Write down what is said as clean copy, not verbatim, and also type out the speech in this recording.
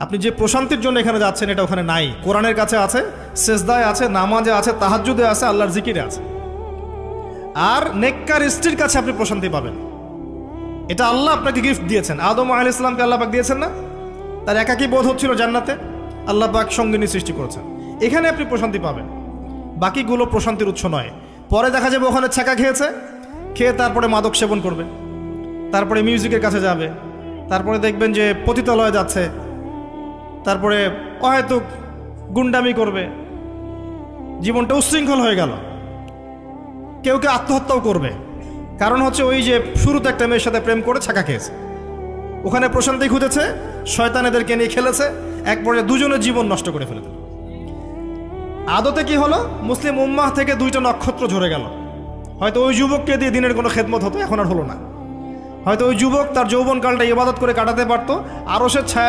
আপনি যে প্রশান্তির জন্য এখানে যাচ্ছেন এটা ওখানে নাই। কোরআনের কাছে আছে, সেজদায় আছে, নামাজে আছে, তাহাজ্জুদে আছে, আল্লাহর জিকিরে আছে। আর নেককার স্ত্রীর কাছে আপনি প্রশান্তি পাবেন। এটা আল্লাহ আপনাকে গিফট দিয়েছেন। আদম আলাইহিস সালামকে আল্লাহ পাক দিয়েছেন না? তার একাকী বোধ হচ্ছিল জান্নাতে, আল্লাহ পাক সঙ্গিনী সৃষ্টি করেছেন। এখানে আপনি প্রশান্তি পাবেন, বাকিগুলো প্রশান্তির উৎস নয়। পরে দেখা যাবে ওখানে ছ্যাঁকা খেয়ে তারপরে মাদক সেবন করবে, তারপরে মিউজিকের কাছে যাবে, তারপরে দেখবেন যে পতিতালয়ে যাচ্ছে, তারপরে হয়তো গুন্ডামি করবে, জীবনটা উচ্ছৃঙ্খল হয়ে গেল। কেউ কেউ আত্মহত্যাও করবে, কারণ হচ্ছে ওই যে শুরুতে একটা মেয়ের সাথে প্রেম করে ছ্যাঁকা খেয়েছে, ওখানে প্রশান্তি খুঁজেছে, শয়তান এদেরকে নিয়ে খেলেছে, এক পর্যায়ে দুজনের জীবন নষ্ট করে ফেলে দিল। আদতে কি হলো, মুসলিম উম্মাহ থেকে 2টা নক্ষত্র ঝরে গেল। হয়তো ওই যুবককে দিয়ে দিনের কোনো খেদমত হতো, এখন আর হলো না। হয়তো ওই যুবক তার যৌবনকালটা ইবাদত করে কাটাতে পারতো, আরশের ছায়া